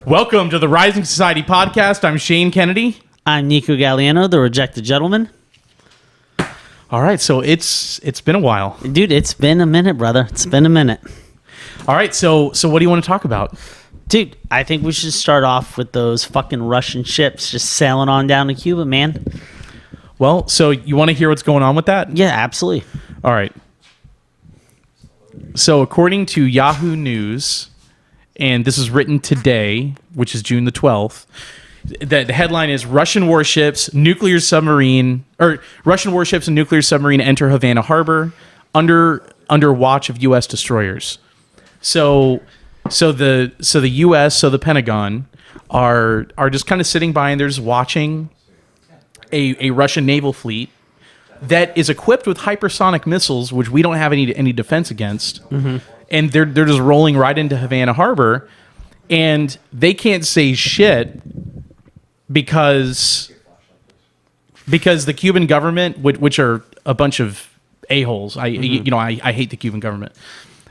Welcome to the Rising Society podcast. I'm Shane Kennedy. I'm Nico Galliano, the rejected gentleman. All right, so it's been a while. Dude, it's been a minute, brother. It's been a minute. All right, so what do you want to talk about? Dude, I think we should start off with those fucking Russian ships just sailing on down to Cuba, man. Well, so you want to hear what's going on with that? Yeah, absolutely. All right. So according to Yahoo News, and this is written today, which is June the 12th, the headline is Russian warships and nuclear submarine enter Havana Harbor under watch of U.S. destroyers. So the U.S., the Pentagon are just kind of sitting by and they're just watching a Russian naval fleet that is equipped with hypersonic missiles, which we don't have any defense against. Mm-hmm. And they're just rolling right into Havana Harbor, and they can't say shit because the Cuban government, which are a bunch of a-holes. I hate the Cuban government,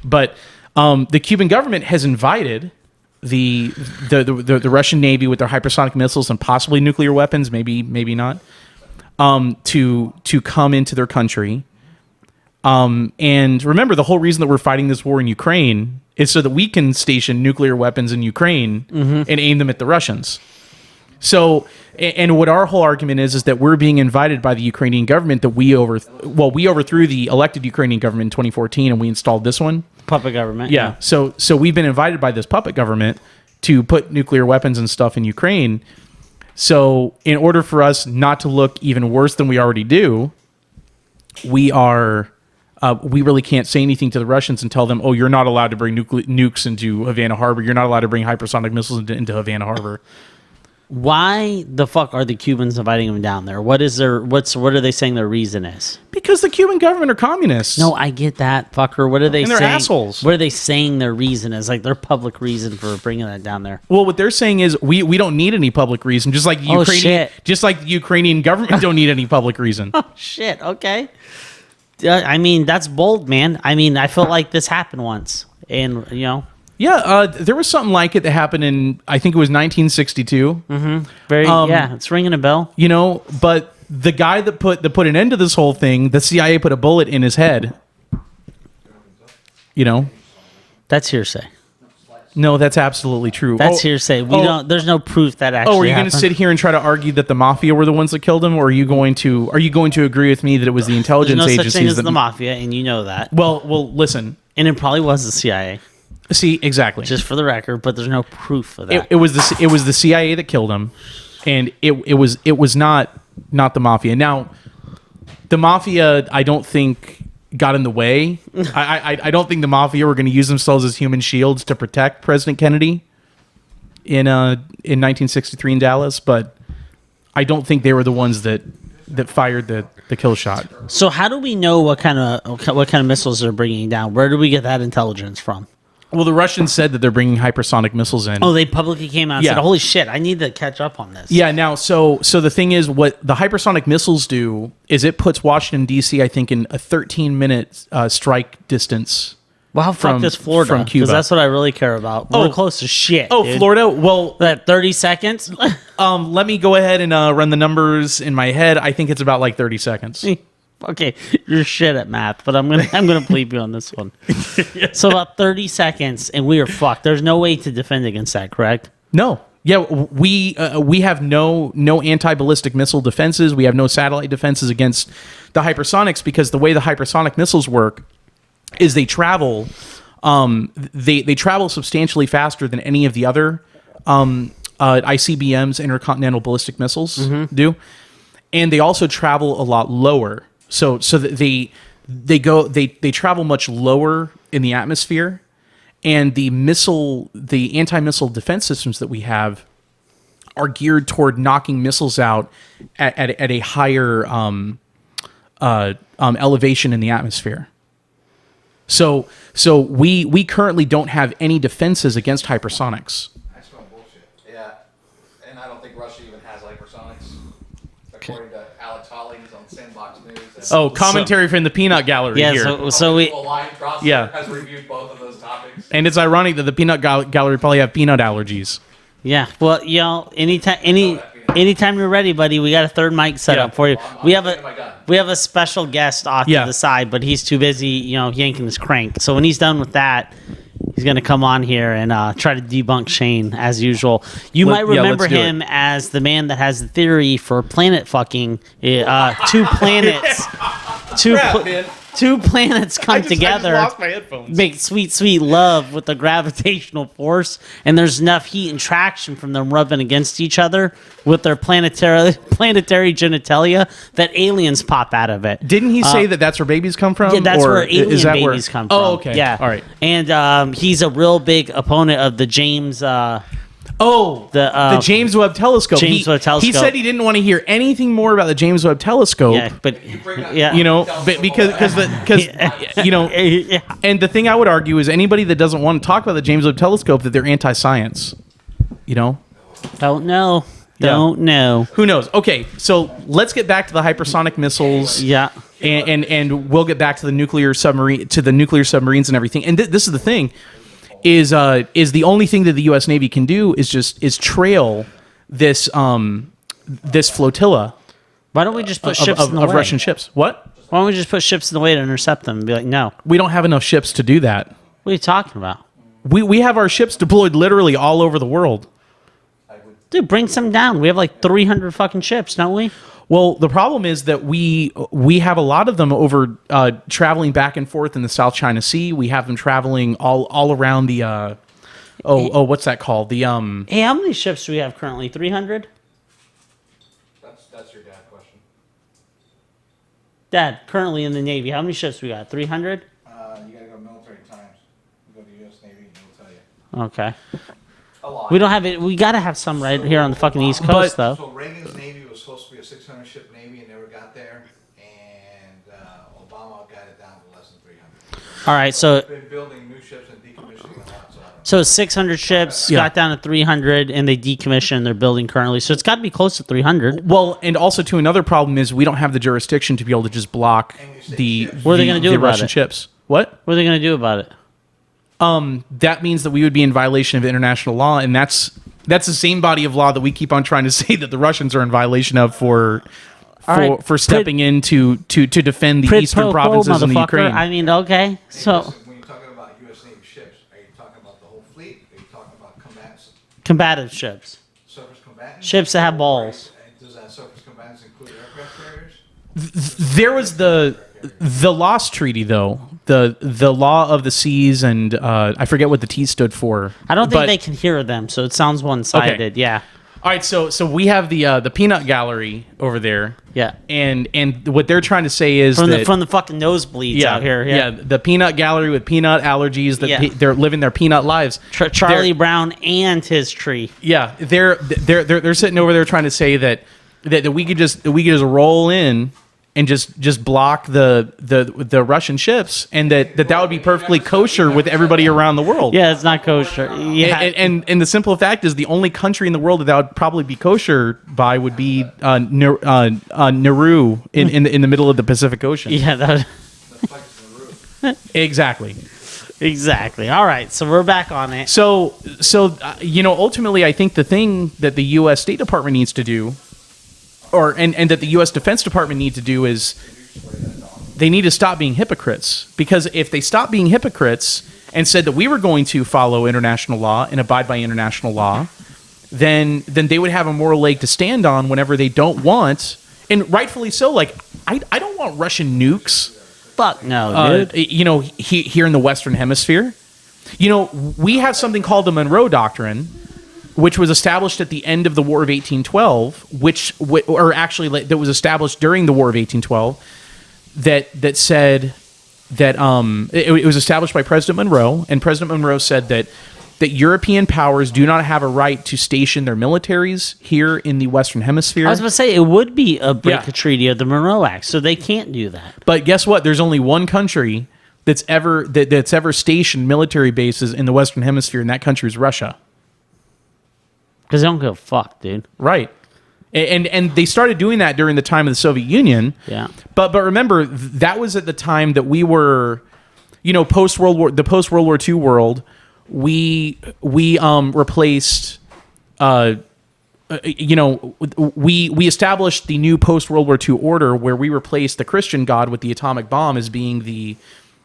but the Cuban government has invited the Russian Navy with their hypersonic missiles and possibly nuclear weapons, maybe not, to come into their country. And remember, the whole reason that we're fighting this war in Ukraine is so that we can station nuclear weapons in Ukraine and aim them at the Russians. So, and what our whole argument is that we're being invited by the Ukrainian government that we overthrew the elected Ukrainian government in 2014 and we installed this one. Puppet government. Yeah. So we've been invited by this puppet government to put nuclear weapons and stuff in Ukraine. So in order for us not to look even worse than we already do, we really can't say anything to the Russians and tell them, oh, you're not allowed to bring nukes into Havana Harbor. You're not allowed to bring hypersonic missiles into Havana Harbor. Why the fuck are the Cubans inviting them down there? What are they saying their reason is? Because the Cuban government are communists. No, I get that, fucker. What are they saying? And they're assholes. What are they saying their reason is? Like their public reason for bringing that down there? Well, what they're saying is we don't need any public reason. Just like the Ukrainian government don't need any public reason. Oh, shit. Okay. I mean, that's bold, man. I mean, I feel like this happened once. And, you know. Yeah, there was something like it that happened in, I think it was 1962. Mm-hmm. It's ringing a bell. You know, but the guy that put an end to this whole thing, the CIA put a bullet in his head. You know? That's hearsay. No, that's absolutely true. That's hearsay. There's no proof that actually are you going to sit here and try to argue that the mafia were the ones that killed him, or are you going to agree with me that it was the intelligence agencies? There's no such thing as the mafia, and you know that. Well, listen. And it probably was the CIA. See, exactly. Just for the record, but there's no proof of that. It was the CIA that killed him, and it was not the mafia. Now, the mafia, I don't think got in the way. I don't think the mafia were going to use themselves as human shields to protect President Kennedy in 1963 in Dallas, but I don't think they were the ones that fired the kill shot. So how do we know what kind of missiles they're bringing down? Where do we get that intelligence from? Well, the Russians said that they're bringing hypersonic missiles in. Oh, they publicly came out and said, holy shit, I need to catch up on this. Yeah, now, so the thing is, what the hypersonic missiles do is it puts Washington, D.C., I think, in a 13-minute strike distance. Well, fuck this Florida, from Cuba. Because that's what I really care about. We're close to shit, dude. Florida? Well... That 30 seconds? Let me go ahead and run the numbers in my head. I think it's about like 30 seconds. Okay, you're shit at math, but I'm gonna bleep you on this one. So about 30 seconds, and we are fucked. There's no way to defend against that, correct? No. Yeah, we have no anti-ballistic missile defenses. We have no satellite defenses against the hypersonics because the way the hypersonic missiles work is they travel. They travel substantially faster than any of the other ICBMs, intercontinental ballistic missiles, do, and they also travel a lot lower. So that they travel much lower in the atmosphere, and the anti-missile defense systems that we have are geared toward knocking missiles out at a higher elevation in the atmosphere. So we currently don't have any defenses against hypersonics. That's no bullshit. Yeah, and I don't think Russia even has hypersonics, according to Alex Hollings on Sandbox News. And commentary from the Peanut Gallery here. So we has reviewed both of those topics. And it's ironic that the Peanut Gallery probably have peanut allergies. Yeah. Well, anytime you're ready, buddy, we got a third mic set Yeah. up for you. I'm We have thinking my gun. we have a special guest off Yeah. to the side, but he's too busy, yanking his crank. So when he's done with that, he's gonna come on here and try to debunk Shane as usual. You might remember let's do it. him as the man that has the theory for planet fucking. Two planets. Two planets come together. my headphones. Make sweet, sweet love with the gravitational force, and there's enough heat and traction from them rubbing against each other with their planetary genitalia that aliens pop out of it. Didn't he say that that's where babies come from? Yeah, that's Or where alien is that babies come from. Oh, okay. Yeah. All right. And he's a real big opponent of the James. The James Webb Telescope. James Webb He Telescope. said he didn't want to hear anything more about the James Webb Telescope. Yeah, but Bring that- yeah, Because yeah. and the thing I would argue is anybody that doesn't want to talk about the James Webb Telescope that they're anti-science. Don't know. Yeah. Don't know. Who knows? Okay, so let's get back to the hypersonic missiles. Yeah. And we'll get back to the nuclear submarines and everything. And this is the thing. Is the only thing that the U.S. Navy can do is trail this flotilla Why don't we just put ships in the of way? Russian ships. What? Why don't we just put ships in the way to intercept them and be like, no? We don't have enough ships to do that. What are you talking about? We have our ships deployed literally all over the world. Dude, bring some down. We have like 300 fucking ships, don't we? Well, the problem is that we have a lot of them over traveling back and forth in the South China Sea. We have them traveling all around the what's that called? The Hey, how many ships do we have currently? 300? That's your dad question. Dad, currently in the Navy, how many ships we got? 300? You gotta go military times. You go to U.S. Navy and they'll tell you. Okay. A lot. We don't have it. We got to have some right here on the fucking East Coast, though. So Reagan's Navy was supposed to be a 600-ship Navy and never got there. And Obama got it down to less than 300. All right, so They've been building new ships and decommissioning a lot. so 600 ships got down to 300, and they decommissioned. They're building currently, so it's got to be close to 300. well, and also too another problem is we don't have the jurisdiction to be able to just block the What are they gonna do the about Russian it? ships. What? What are they going to do about it? That means that we would be in violation of international law, and that's the same body of law that we keep on trying to say that the Russians are in violation of for right, stepping in to defend the Prid eastern pro quo, provinces in the motherfucker. Ukraine. I mean, okay. So When you're talking about U.S. Navy ships, are you talking about the whole fleet? Are you talking about combatants, combative ships, surface combatants? ships that have balls. And does that surface combatants include aircraft carriers? There was the Lost Treaty, though, the law of the seas, and I forget what the T stood for. I don't think but- they can hear them, so it sounds one-sided. Okay. Yeah, All right, so we have the peanut gallery over there, yeah. and what they're trying to say is From that the fucking nosebleeds out here. Yeah. the peanut gallery with peanut allergies that Yeah. they're living their peanut lives. Charlie They're- Brown and his tree. Yeah, they're sitting over there trying to say that we could just roll in and just block the Russian ships, and that would be perfectly kosher with everybody around the world. Yeah, it's not kosher. Yeah, And the simple fact is the only country in the world that would probably be kosher by would be Nauru in the middle of the Pacific Ocean. yeah, that, The flex in the roof. Exactly. exactly. All right, so we're back on it. So ultimately, I think the thing that the U.S. State Department needs to do, and that the U.S. Defense Department need to do, is they need to stop being hypocrites. Because if they stop being hypocrites and said that we were going to follow international law and abide by international law, then they would have a moral leg to stand on whenever they don't want, and rightfully so. Like I don't want Russian nukes. Fuck no, dude. Here in the Western Hemisphere. We have something called the Monroe Doctrine, which was established at the end of the War of 1812, that was established during the War of 1812, that said that it was established by President Monroe, and President Monroe said that European powers do not have a right to station their militaries here in the Western Hemisphere. I was about to say it would be a break Yeah. of treaty of the Monroe Act, so they can't do that. But guess what? There's only one country that's ever stationed military bases in the Western Hemisphere, and that country is Russia. Because they don't give a fuck, dude. Right. And they started doing that during the time of the Soviet Union. Yeah. But remember, that was at the time that we were, post World War II world. We replaced we established the new post World War II order where we replaced the Christian God with the atomic bomb as being the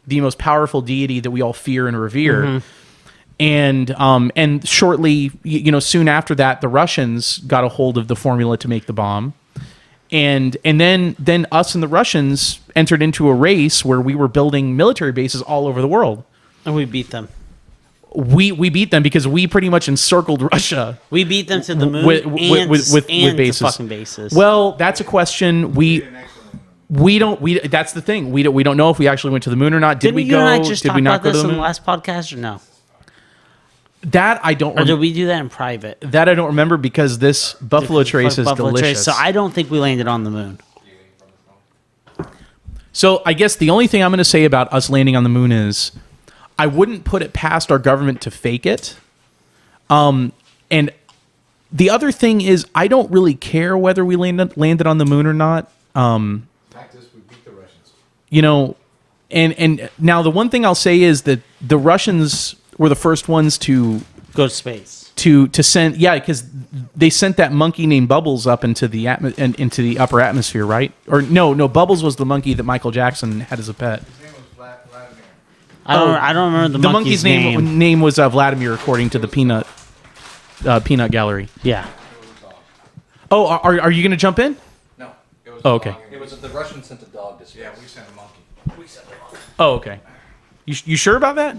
most powerful deity that we all fear and revere. And shortly, soon after that, the Russians got a hold of the formula to make the bomb. And then us and the Russians entered into a race where we were building military bases all over the world. And we beat them. We beat them because we pretty much encircled Russia. We beat them to the moon with and bases. to fucking bases. Well, that's a question. We don't. That's the thing. We don't know if we actually went to the moon or not. Did Didn't we you go? and I just Did talk we not about go to this the in moon? the last podcast or no? That I don't. Or did we do that in private? That I don't remember because this Buffalo Trace is Buffalo delicious. Trace. So I don't think we landed on the moon. So I guess the only thing I'm going to say about us landing on the moon is I wouldn't put it past our government to fake it. And the other thing is I don't really care whether we landed on the moon or not. Fact is, we beat the Russians. And now the one thing I'll say is that the Russians were the first ones to Go to space. to send, because they sent that monkey named Bubbles up into the into the upper atmosphere, right? Or no, Bubbles was the monkey that Michael Jackson had as a pet. His name was Vladimir. I don't remember the monkey's name was Vladimir, according to the Peanut Gallery. Yeah. Oh, are you going to jump in? No. It was Oh, okay. dog. It was the Russians sent a dog to space. Yeah, we sent a monkey. We sent a monkey. Oh, okay. You sure about that?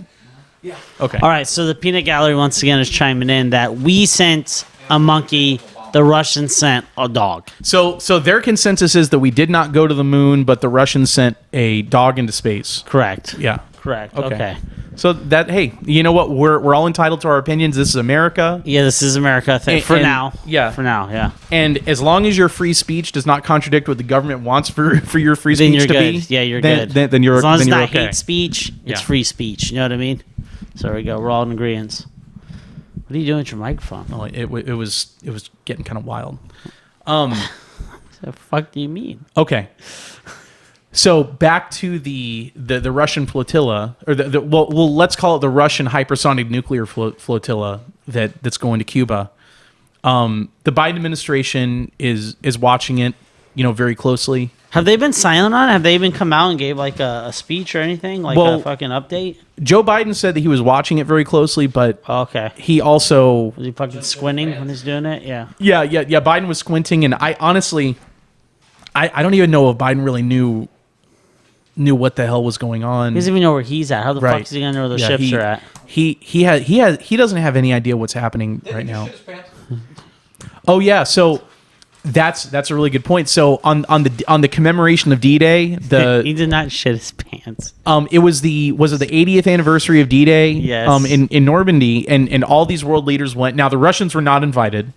Yeah. Okay. All right. So the Peanut Gallery once again is chiming in that we sent a monkey. The Russians sent a dog. So their consensus is that we did not go to the moon, but the Russians sent a dog into space. Correct. Yeah. Correct. Okay. Okay. So that, hey, you know what? We're all entitled to our opinions. This is America. Yeah, this is America. For now. Yeah. For now. Yeah. And as long as your free speech does not contradict what the government wants for your free Then speech you're to good. be, Yeah, you're then, good. Then you're as long as then it's you're not okay. hate speech, it's Yeah. free speech. You know what I mean? So there we go. We're all in agreement. What are you doing with your microphone? Oh, it was getting kind of wild. What the fuck do you mean? Okay. So back to the Russian flotilla, or well, let's call it the Russian hypersonic nuclear flotilla that's going to Cuba. The Biden administration is watching it, very closely. Have they been silent on it? Have they even come out and gave like a speech or anything? Like Well- a fucking update? Joe Biden said that he was watching it very closely, but Oh, okay. he also, Was he fucking squinting when he's doing it? Yeah. yeah, Biden was squinting, and I honestly, I don't even know if Biden really knew what the hell was going on. He doesn't even know where he's at. How the fuck is he gonna know where the ships are at? He doesn't have any idea what's happening right now. Shit his pants. Oh yeah, so that's a really good point. So on the commemoration of D-Day, He did not shit his pants. it was the 80th anniversary of D-Day. Yes. In Normandy, and all these world leaders went. Now the Russians were not invited,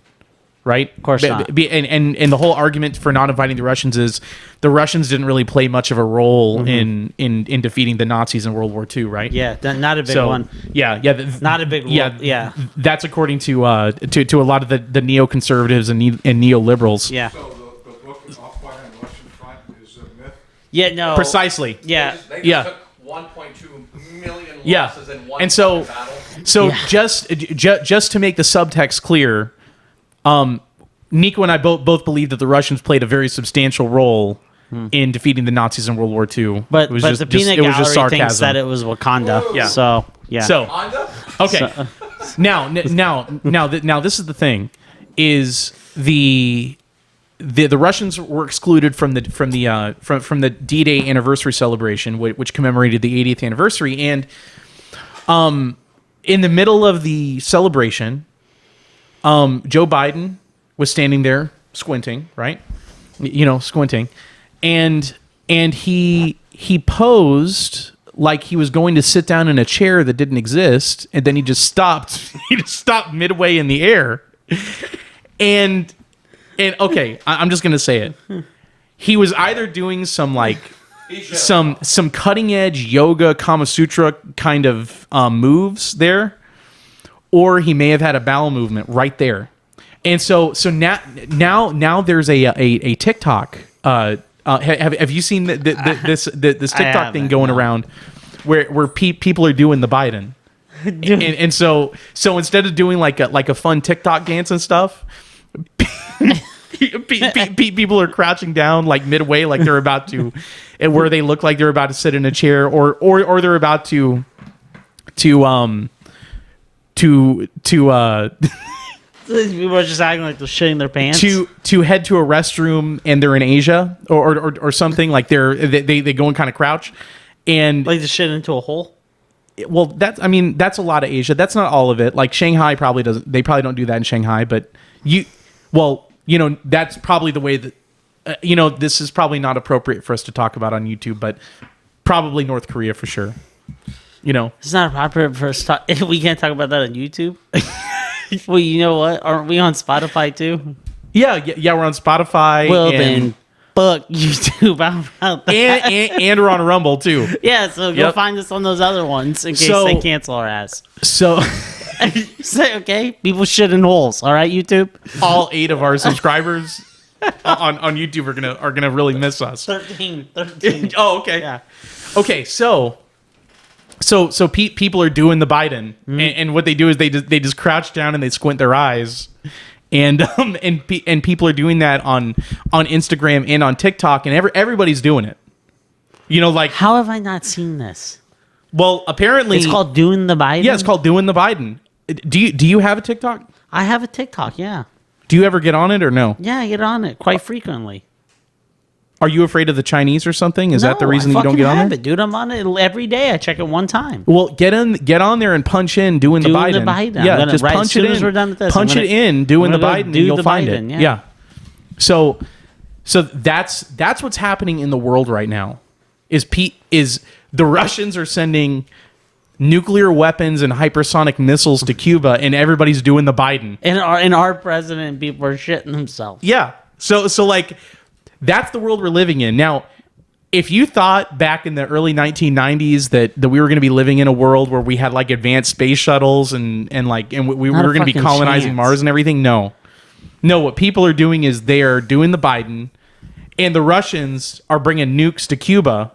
right? Of course not. And the whole argument for not inviting the Russians is the Russians didn't really play much of a role in defeating the Nazis in World War II, right? Yeah, not a big So one. yeah, Not a big one. Yeah. That's according to a lot of the neoconservatives and neoliberals. Yeah. So the book Off by on the Russian front is a myth? Yeah, no. Precisely. Yeah. They just Yeah. took 1.2 million Yeah. losses in one And so- fucking battle. So Yeah. just to make the subtext clear, Nico and I both believe that the Russians played a very substantial role in defeating the Nazis in World War II. But it was the peanut it was just gallery thinks sarcasm. that it was Wakanda. Yeah. So yeah. So Honda? okay, now this is the thing: is the Russians were excluded from the D-Day anniversary celebration, which commemorated the 80th anniversary, and in the middle of the celebration, Joe Biden was standing there squinting, right? Squinting, and he posed like he was going to sit down in a chair that didn't exist, and then he just stopped. He just stopped midway in the air, and okay, I'm just gonna say it. He was either doing some some cutting edge yoga Kama Sutra kind of moves there, or he may have had a bowel movement right there. And so now there's a TikTok. Have you seen this TikTok thing haven't, going no. around where people are doing the Biden? and so instead of doing like a fun TikTok dance and stuff, people are crouching down like midway, like they're about to, and where they look like they're about to sit in a chair, or they're about to People are just acting like they're shitting their pants. to head to a restroom, and they're in Asia or something, like they go and kind of crouch, and Like to shit into a hole. well, that's a lot of Asia. That's not all of it. Like Shanghai probably doesn't. They probably don't do that in Shanghai, but that's probably the way that this is probably not appropriate for us to talk about on YouTube, but probably North Korea for sure. It's not appropriate for us to talk. We can't talk about that on YouTube. Well, you know what? Aren't we on Spotify too? Yeah, we're on Spotify. Well, then fuck YouTube. How about that? and we're on Rumble too. Yeah, so go find us on those other ones in case they cancel our ass. So, Say okay, people shit in holes. All right, YouTube. all 8 of our subscribers on YouTube are gonna really miss us. 13. Oh, okay. Yeah. Okay, so people are doing the Biden, and what they do is they just crouch down and they squint their eyes, and people are doing that on Instagram and on TikTok, and everybody's doing it. Like How have I not seen this? well, apparently It's called doing the Biden. yeah, it's called doing the Biden. Do you have a TikTok? I have a TikTok. Yeah, Do you ever get on it or no? yeah, I get on it quite frequently. Are you afraid of the Chinese or something? Is that the reason you don't get on there? It, dude. I'm on it every day. I check it one time. Well, get on there and punch in doing the Biden. Yeah, just right, punch as soon it as in. we're done with this, Punch I'm gonna- it in doing the I'm gonna Biden, and do you'll the find Biden, it. yeah. So that's what's happening in the world right now. Is the Russians are sending nuclear weapons and hypersonic missiles to Cuba, and everybody's doing the Biden. And our president and people are shitting themselves. Yeah. So like that's the world we're living in. Now, if you thought back in the early 1990s that we were going to be living in a world where we had like advanced space shuttles and we Not a were going to be fucking colonizing chance. Mars and everything, no, what people are doing is they are doing the Biden, and the Russians are bringing nukes to Cuba,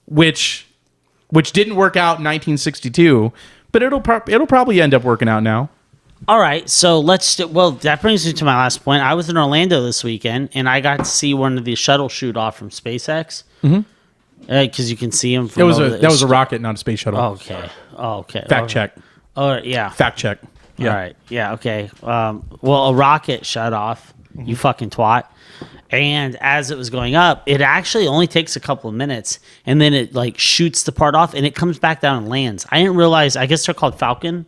which didn't work out in 1962, but it'll probably end up working out now. All right, so that brings me to my last point. I was in Orlando this weekend, and I got to see one of the shuttle shoot off from SpaceX. Because you can see them. That was a rocket, not a space shuttle. Okay. Fact check. Oh yeah. Fact check. Yeah. All right. Yeah. Okay. Well, a rocket shut off. You fucking twat. And as it was going up, it actually only takes a couple of minutes, and then it like shoots the part off, and it comes back down and lands. I didn't realize. I guess they're called Falcon.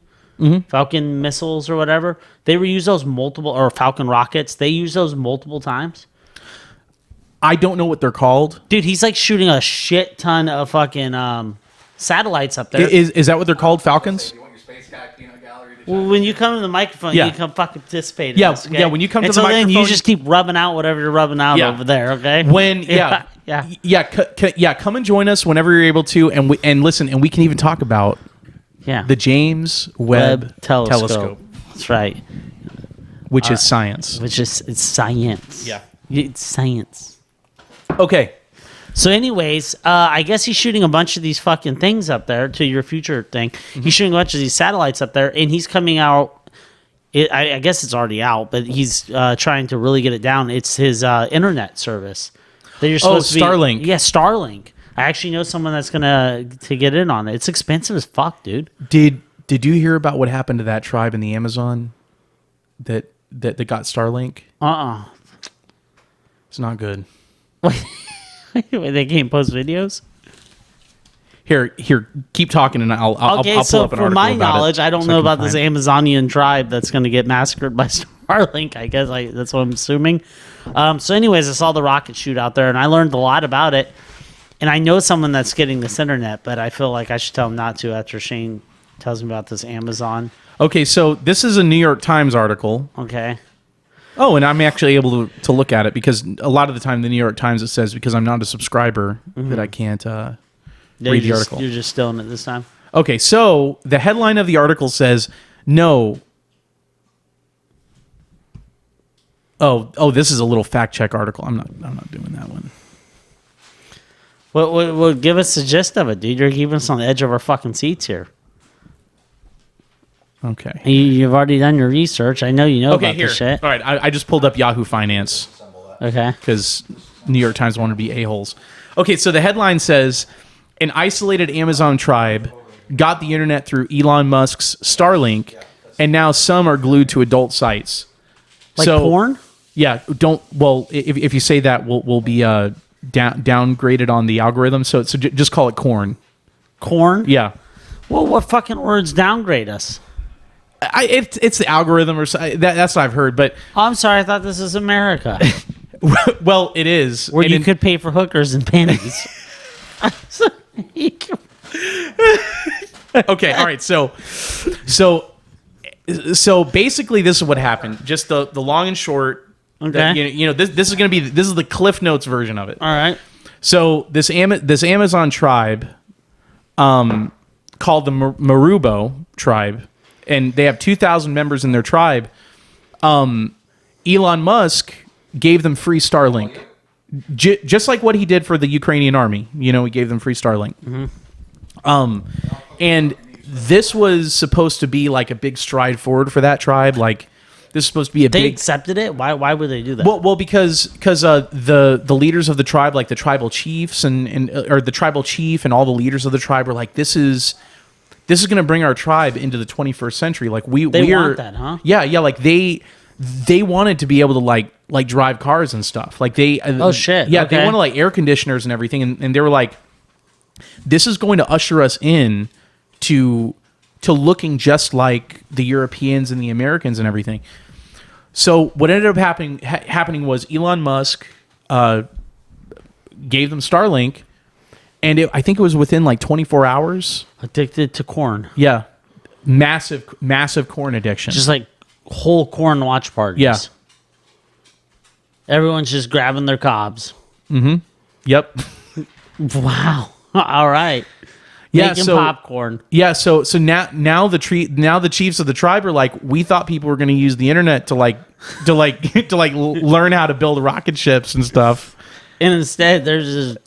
Falcon missiles or whatever. They reuse those or Falcon rockets. They use those multiple times. I don't know what they're called. Dude, he's like shooting a shit ton of fucking satellites up there. Is that what they're called? Falcons? You want your space guy peanut gallery to Well, when you come to the microphone, Yeah. you can fucking participate in Yeah, this, okay? yeah, when you come to Until the then, microphone- you just keep rubbing out whatever you're rubbing out Yeah. over there, okay? Yeah. Come and join us whenever you're able to, and listen, and we can even talk about Yeah. the James Webb Telescope, That's right. which is science. It's science. Yeah. It's science. Okay. So, anyways, I guess he's shooting a bunch of these fucking things up there to your future thing. He's shooting a bunch of these satellites up there, and he's coming out. I guess it's already out, but he's trying to really get it down. It's his internet service that you're supposed to be. Starlink. Yeah, Starlink. I actually know someone that's gonna get in on it. It's expensive as fuck, dude. Did you hear about what happened to that tribe in the Amazon that got Starlink? It's not good. They can't post videos. Here, keep talking, and I'll Okay, pull so up an for article my about knowledge, it I don't so know can about this find- Amazonian tribe that's going to get massacred by Starlink. I guess that's what I'm assuming. So, anyways, I saw the rocket shoot out there, and I learned a lot about it. And I know someone that's getting this internet, but I feel like I should tell him not to after Shane tells me about this Amazon. Okay, so this is a New York Times article. Okay. Oh, and I'm actually able to look at it because a lot of the time the New York Times, it says because I'm not a subscriber that I can't read the article. You're just stealing it this time. Okay, so the headline of the article says, no. Oh, this is a little fact check article. I'm not doing that one. Well, give us the gist of it, dude. You're keeping us on the edge of our fucking seats here. Okay. You've already done your research. I know you know Okay, about here. this shit. All right, I just pulled up Yahoo Finance Okay. because New York Times wanted to be a-holes. Okay, so the headline says, an isolated Amazon tribe got the internet through Elon Musk's Starlink, and now some are glued to adult sites. Like So- porn? Yeah, if you say that, we'll be downgraded on the algorithm, so just call it corn. Corn? Yeah. Well, what fucking words downgrade us? It's the algorithm or that's what I've heard, but Oh, I'm sorry. I thought this was America, well, it is. where And you in- could pay for hookers and panties. Okay, all right. So basically, this is what happened. Just the long and short. That, Okay. this is gonna be this is the Cliff Notes version of it. All right. So this Amazon tribe, called the Marubo tribe, and they have 2,000 members in their tribe. Elon Musk gave them free Starlink, just like what he did for the Ukrainian army. He gave them free Starlink. And this was supposed to be like a big stride forward for that tribe. Like this is supposed to be a They big. accepted it. Why would they do that? Well, because the leaders of the tribe, like the tribal chiefs or the tribal chief and all the leaders of the tribe, were like, this is going to bring our tribe into the 21st century. Like They we're, want that, huh? Yeah. Like they wanted to be able to like drive cars and stuff. Like they. Oh, shit. Yeah, Okay. they wanted like air conditioners and everything, and they were like, this is going to usher us in to looking just like the Europeans and the Americans and everything. So what ended up happening was Elon Musk gave them Starlink, and I think it was within like 24 hours. Addicted to corn. Yeah, massive corn addiction. Just like whole corn watch parties. Yeah. Everyone's just grabbing their cobs. Yep. Wow. All right. Yeah. Making So popcorn. yeah. So now the chiefs of the tribe are like, we thought people were going to use the internet to learn how to build rocket ships and stuff. And instead, they're just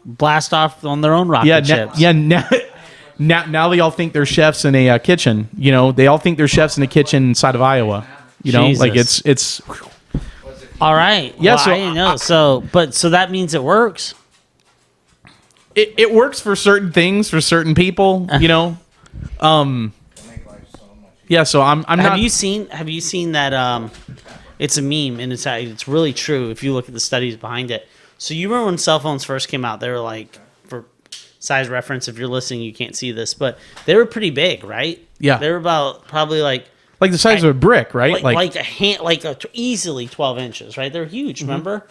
blast off on their own rocket Yeah. ships. Now they all think they're chefs in a kitchen. They all think they're chefs in a kitchen inside of Iowa. Like Jesus. it's All right. Yeah, Well, so I didn't know. So that means it works. it works for certain things for certain people. Make life so much Yeah. So I'm not. Have you seen that? It's a meme, and it's really true if you look at the studies behind it. So you remember when cell phones first came out? They were like, for size reference, if you're listening, you can't see this, but they were pretty big, right? Yeah. They were about probably like like the size of a brick, right? like a hand, easily 12 inches, right? They're huge. Mm-hmm. Remember?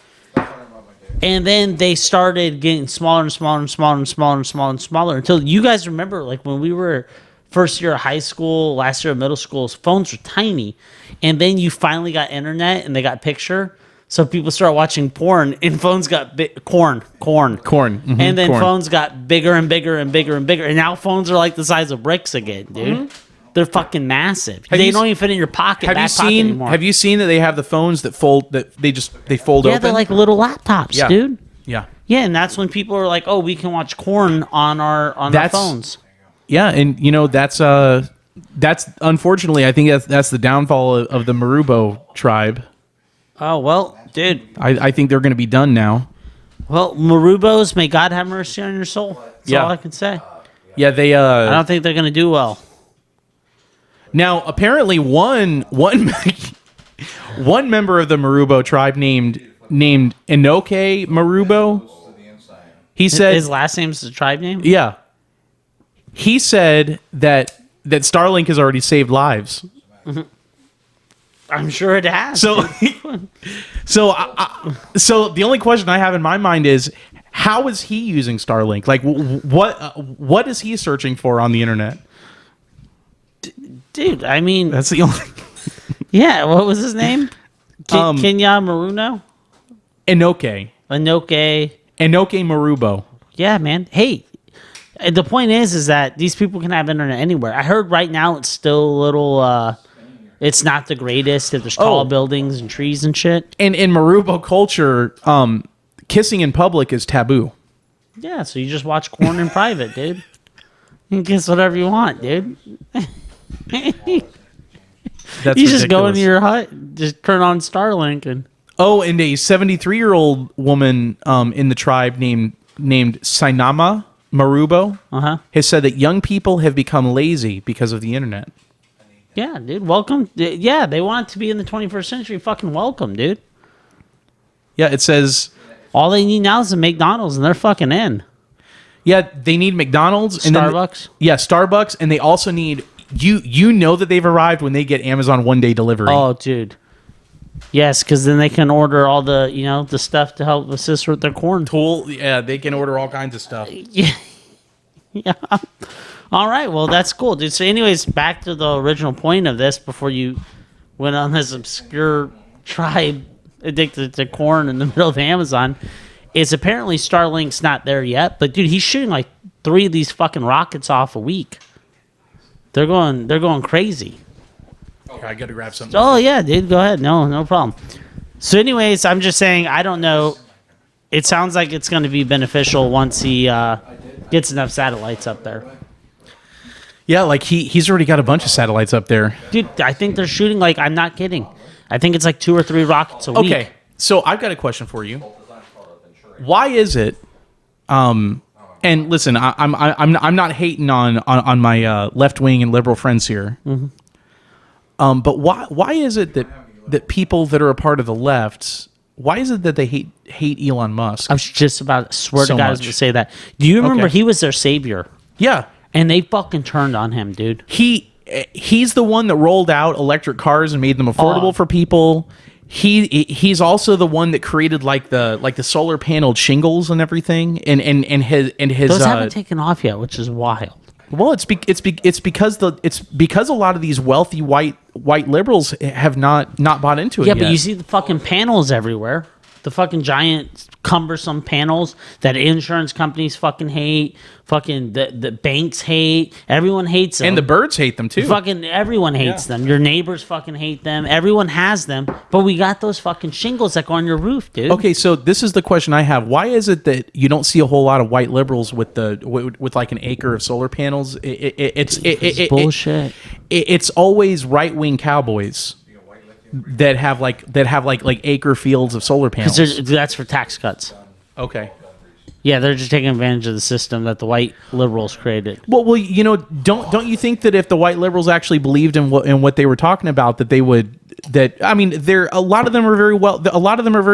And then they started getting smaller and smaller and smaller and smaller and smaller and smaller until you guys remember, like when we were first year of high school, last year of middle school, phones were tiny. And then you finally got internet and they got picture. So people started watching porn and phones got corn. Mhm, And then corn. phones got bigger and bigger and bigger and bigger. And now phones are like the size of bricks again, dude. They're fucking massive. They you don't s- even fit in your pocket. Have you back pocket seen? anymore. Have you seen that they have the phones that fold? That they fold Yeah, open. they're like little laptops, Yeah. dude. Yeah. Yeah, and that's when people are like, "Oh, we can watch corn on our That's- phones." Yeah, and that's unfortunately, I think that's the downfall of the Marubo tribe. Oh well, dude. I think they're going to be done now. Well, Marubos, may God have mercy on your soul. That's Yeah. all I can say. Yeah, they. I don't think they're gonna do well. Now, apparently, one member of the Marubo tribe named Enoke Marubo. to the inside. He said, His last name's the tribe name. "Yeah." He said that Starlink has already saved lives. I'm sure it has. So, so the only question I have in my mind is, how is he using Starlink? Like, what is he searching for on the internet? dude, I mean, That's the only. yeah. What was his name? Kenya Maruno, Enoke Anoke. Marubo. Yeah, man. Hey, the point is that these people can have internet anywhere. I heard right now it's still a little. It's not the greatest. That there's tall buildings and trees and shit. And in Marubo culture, kissing in public is taboo. Yeah, so you just watch corn in private, dude. You can kiss whatever you want, dude. That's You just go ridiculous. into your hut, just turn on Starlink, and Oh, and a 73-year-old woman in the tribe named Sainama Marubo has said that young people have become lazy because of the internet. yeah, dude, welcome. Yeah, they want to be in the 21st century. Fucking welcome, dude. Yeah, it says, All they need now is a McDonald's, and they're fucking in. yeah, they need McDonald's and Starbucks? Yeah, Starbucks, and they also need you know that they've arrived when they get Amazon 1-day delivery. Oh, dude. Yes, because then they can order all the the stuff to help assist with their corn. Yeah, they can order all kinds of stuff. Yeah. Yeah. All right. Well, that's cool, dude. So, anyways, back to the original point of this before you went on this obscure tribe addicted to corn in the middle of the Amazon. Is apparently Starlink's not there yet, but dude, he's shooting like 3 of these fucking rockets off a week. They're going crazy. Here, I gotta grab something. Oh yeah, dude, go ahead. No problem. So, anyways, I'm just saying I don't know. It sounds like it's going to be beneficial once he gets enough satellites up there. Yeah, like he's already got a bunch of satellites up there. Dude, I think they're shooting like, I'm not kidding. I think it's like 2 or 3 rockets a week. Okay, so I've got a question for you. Why is it? And listen, I'm not hating on my left wing and liberal friends here. Mm-hmm. But why is it that people that are a part of the left, why is it that they hate Elon Musk? I was just about, swear So to God, I was much. going to say that. Do you remember Okay. he was their savior? Yeah, And they fucking turned on him, dude. he's the one that rolled out electric cars and made them affordable Oh. for people. He's also the one that created like the solar paneled shingles and everything, and his Those haven't taken off yet, which is wild. well, it's because a lot of these wealthy white liberals have not bought into it. Yeah, yet. but you see the fucking panels everywhere. The fucking giant cumbersome panels that insurance companies fucking hate. Fucking the banks hate. Everyone hates them. and the birds hate them too. Fucking everyone hates them. Your neighbors fucking hate them. Everyone has them. But we got those fucking shingles that go on your roof, dude. Okay, so this is the question I have. Why is it that you don't see a whole lot of white liberals with like an acre of solar panels? It's bullshit. It's always right wing cowboys that have like acre fields of solar panels. Because that's for tax cuts. Okay. Yeah, they're just taking advantage of the system that the white liberals created. Well, don't you think that if the white liberals actually believed in what they were talking about, that they would? I mean, a lot of them are very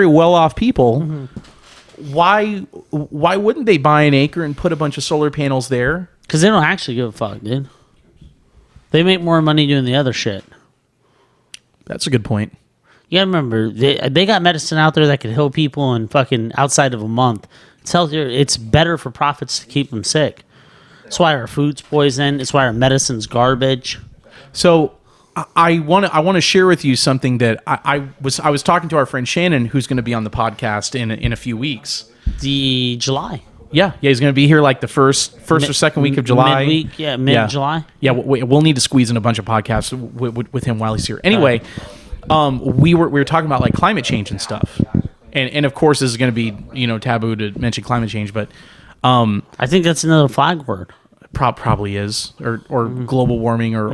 well off people. Mm-hmm. Why wouldn't they buy an acre and put a bunch of solar panels there? Because they don't actually give a fuck, dude. They make more money doing the other shit. That's a good point. You gotta remember, they got medicine out there that could heal people in fucking outside of a month. It's healthier. It's better for profits to keep them sick. That's why our food's poison. It's why our medicine's garbage. So I want to share with you something that I was talking to our friend Shannon, who's going to be on the podcast in a few weeks. The July. Yeah, he's going to be here like the first or second week of July. Midweek, yeah, mid-July. Yeah, we'll need to squeeze in a bunch of podcasts with him while he's here. Anyway, we were talking about like climate change and stuff, and of course this is going to be taboo to mention climate change, but I think that's another flag word. probably is or global warming or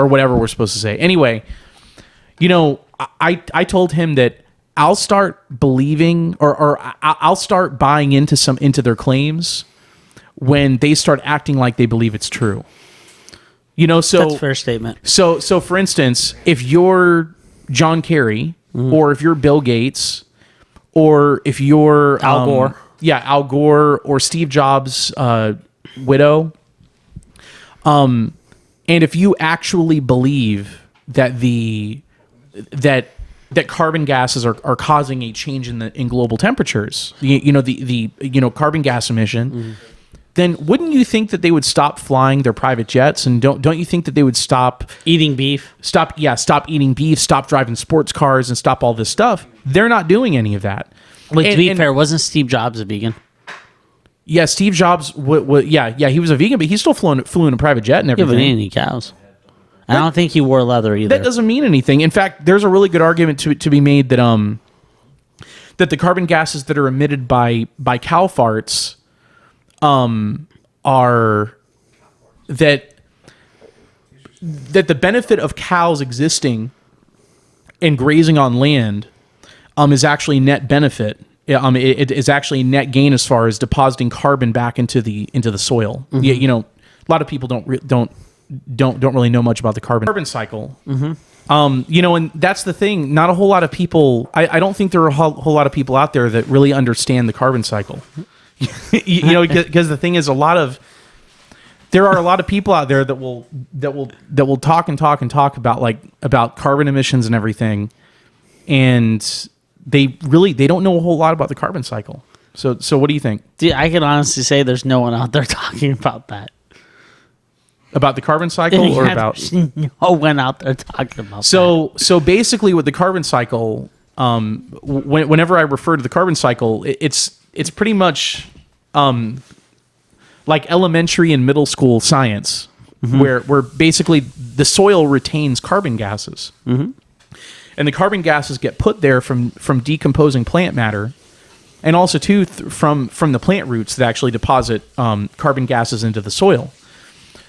whatever we're supposed to say. Anyway, I told him that I'll start believing or I'll start buying into their claims when they start acting like they believe it's true. So That's a fair statement. So for instance, if you're John Kerry or if you're Bill Gates or if you're Al Gore. Al Gore or Steve Jobs' widow, and if you actually believe that that carbon gases are causing a change in global temperatures, the carbon gas emission, then wouldn't you think that they would stop flying their private jets? And don't you think that they would stop Eating beef. stop eating beef, stop driving sports cars, and stop all this stuff? They're not doing any of that. Wait, to And- be and- fair, wasn't Steve Jobs a vegan? Yeah, Steve Jobs, he was a vegan, but he still flew in a private jet and Yeah, everything. but he didn't eat cows. I don't think he wore leather either. That doesn't mean anything. In fact, there's a really good argument to be made that that the carbon gases that are emitted by cow farts are that the benefit of cows existing and grazing on land is actually net benefit. It is actually net gain as far as depositing carbon back into the soil. Mm-hmm. You know, a lot of people don't really know much about the carbon cycle. Mm-hmm. You know, and that's the thing. Not a whole lot of people. I don't think there are a whole lot of people out there that really understand the carbon cycle. You know, because the thing is, there are a lot of people out there that will talk about carbon emissions and everything, and they don't know a whole lot about the carbon cycle. So what do you think? Dude, I can honestly say there's no one out there talking about that. About the carbon cycle, or about no one out there talking about that. So basically, with the carbon cycle, whenever I refer to the carbon cycle, it's pretty much like elementary and middle school science, where basically the soil retains carbon gases, and the carbon gases get put there from decomposing plant matter, and also too from the plant roots that actually deposit carbon gases into the soil.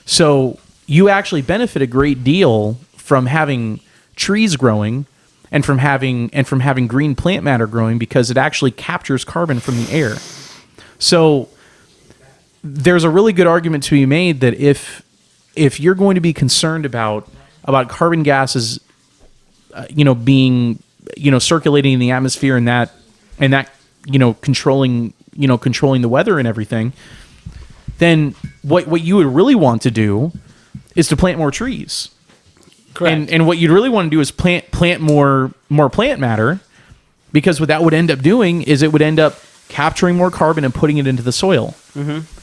So you actually benefit a great deal from having trees growing and from having green plant matter growing, because it actually captures carbon from the air. So there's a really good argument to be made that if you're going to be concerned about carbon gases, being, circulating in the atmosphere and that controlling the weather and everything, then what you would really want to do is to plant more trees. Correct. And what you'd really want to do is plant more plant matter, because what that would end up doing is it would end up capturing more carbon and putting it into the soil.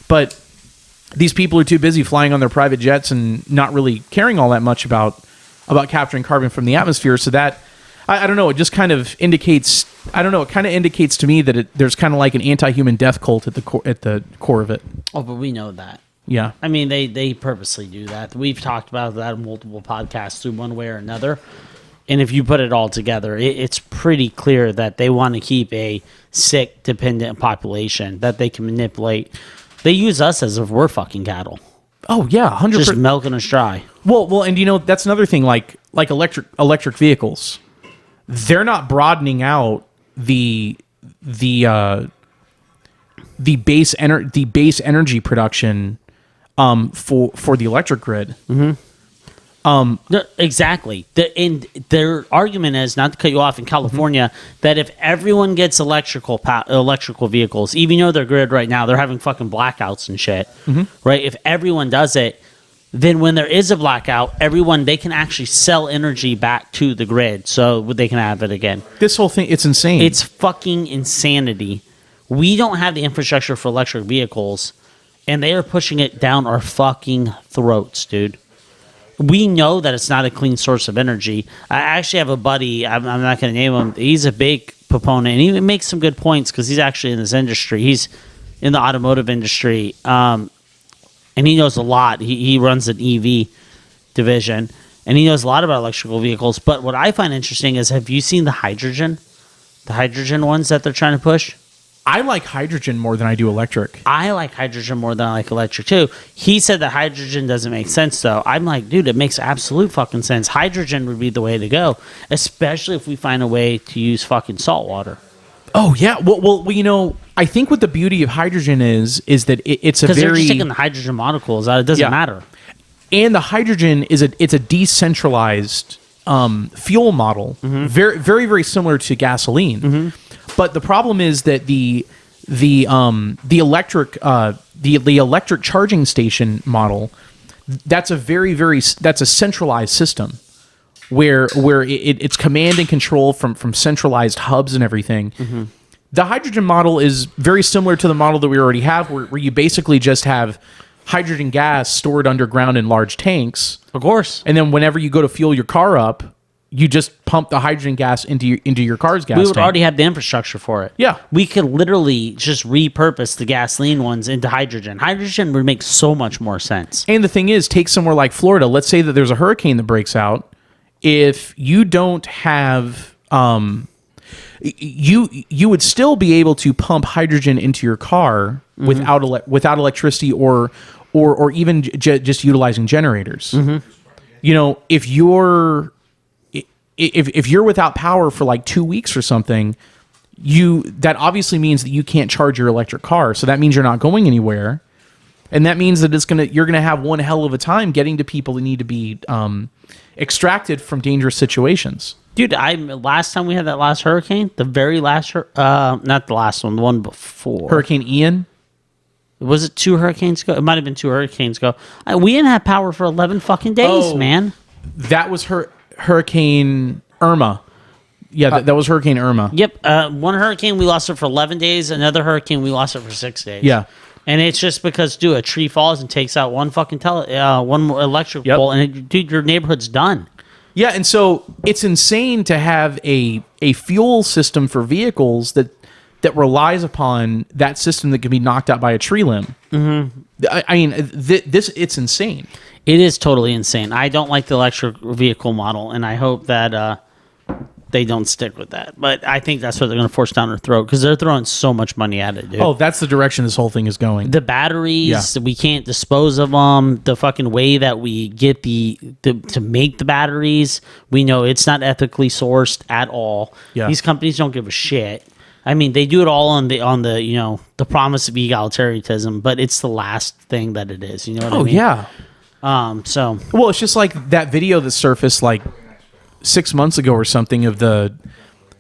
But these people are too busy flying on their private jets and not really caring all that much about capturing carbon from the atmosphere. So that, I don't know, it just kind of indicates, it kind of indicates to me that there's kind of like an anti-human death cult at the core of it. Oh, but we know that. Yeah. I mean, they purposely do that. We've talked about that in multiple podcasts through one way or another. And if you put it all together, it's pretty clear that they want to keep a sick, dependent population that they can manipulate. They use us as if we're fucking cattle. Oh yeah, 100%. Just milking us dry. Well, and that's another thing. Like electric vehicles, they're not broadening out the base energy production for the electric grid. No, exactly. And their argument is, not to cut you off, in California, that if everyone gets electrical vehicles, even though they're grid right now, they're having fucking blackouts and shit, right? If everyone does it, then when there is a blackout, they can actually sell energy back to the grid, so they can have it again. This whole thing, it's insane. It's fucking insanity. We don't have the infrastructure for electric vehicles, and they are pushing it down our fucking throats, dude. We know that it's not a clean source of energy. I actually have a buddy, I'm not going to name him. He's a big proponent, and he makes some good points because he's actually in this industry. He's in the automotive industry, and he knows a lot. He runs an EV division, and he knows a lot about electrical vehicles. But what I find interesting is, have you seen the hydrogen ones that they're trying to push? I like hydrogen more than I do electric. I like hydrogen more than I like electric too. He said that hydrogen doesn't make sense though. I'm like, dude, it makes absolute fucking sense. Hydrogen would be the way to go, especially if we find a way to use fucking salt water. Oh yeah. Well, I think what the beauty of hydrogen is that it's a very, because they're just taking the hydrogen molecules out. It doesn't matter. And the hydrogen it's a decentralized fuel model, very very very similar to gasoline. But the problem is that the electric charging station model, that's a centralized system where it's command and control from centralized hubs and everything. The hydrogen model is very similar to the model that we already have, where you basically just have hydrogen gas stored underground in large tanks. Of course. And then whenever you go to fuel your car up, you just pump the hydrogen gas into your car's gas tank. We would already have the infrastructure for it. Yeah. We could literally just repurpose the gasoline ones into hydrogen. Hydrogen would make so much more sense. And the thing is, take somewhere like Florida. Let's say that there's a hurricane that breaks out. If you don't have, you would still be able to pump hydrogen into your car without electricity or even just utilizing generators. You know, if you're without power for like 2 weeks or something, that obviously means that you can't charge your electric car. So that means you're not going anywhere. And that means that you're gonna have one hell of a time getting to people that need to be extracted from dangerous situations. Dude, last time we had that last hurricane, the very last, not the last one, the one before. Hurricane Ian. Was it 2 hurricanes ago? It might have been 2 hurricanes ago. We didn't have power for 11 fucking days, man. That was Hurricane Irma. Yeah, that was Hurricane Irma. Yep. One hurricane, we lost it for 11 days. Another hurricane, we lost it for 6 days. Yeah. And it's just because, dude, a tree falls and takes out one fucking one electric pole, and dude, your neighborhood's done. Yeah, and so it's insane to have a fuel system for vehicles that relies upon that system that can be knocked out by a tree limb. Mm-hmm. I mean, it's insane. It is totally insane. I don't like the electric vehicle model, and I hope that they don't stick with that. But I think that's what they're going to force down their throat because they're throwing so much money at it, dude. Oh, that's the direction this whole thing is going. The batteries, we can't dispose of them. The fucking way that we get to make the batteries, we know it's not ethically sourced at all. Yeah. These companies don't give a shit. I mean, they do it all on the the promise of egalitarianism, but it's the last thing that it is. You know what I mean? Yeah. So Well, it's just like that video that surfaced like 6 months ago or something of the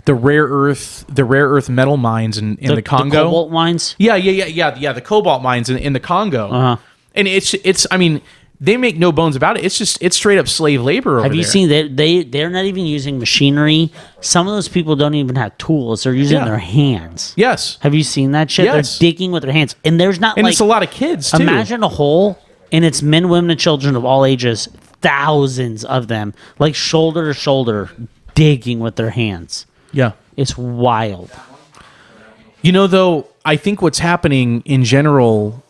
rare earth metal mines in the Congo. The cobalt mines. Yeah. The cobalt mines in the Congo. Uh-huh. And it's I mean, they make no bones about it. It's straight up slave labor over there. Have you seen they're not even using machinery. Some of those people don't even have tools. They're using their hands. Yes. Have you seen that shit? Yes. They're digging with their hands. And there's not And like it's a lot of kids too. imagine a hole and it's men, women, and children of all ages, thousands of them, like shoulder to shoulder, digging with their hands. Yeah. It's wild. You know, though, I think what's happening in general